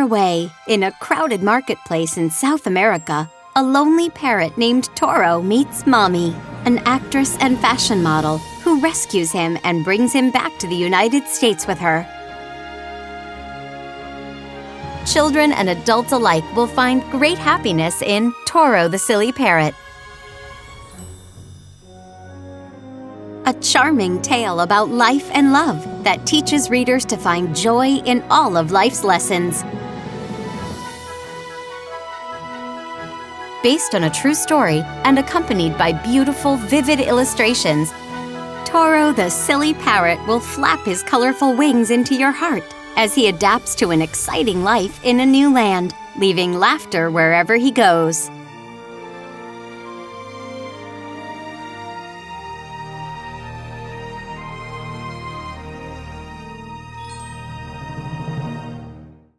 away, in a crowded marketplace in South America, a lonely parrot named Torro meets Mommy, an actress and fashion model who rescues him and brings him back to the United States with her. Children and adults alike will find great happiness in Torro the Silly Parrot. A charming tale about life and love that teaches readers to find joy in all of life's lessons. Based on a true story and accompanied by beautiful, vivid illustrations, Torro the Silly Parrot will flap his colorful wings into your heart as he adapts to an exciting life in a new land, leaving laughter wherever he goes.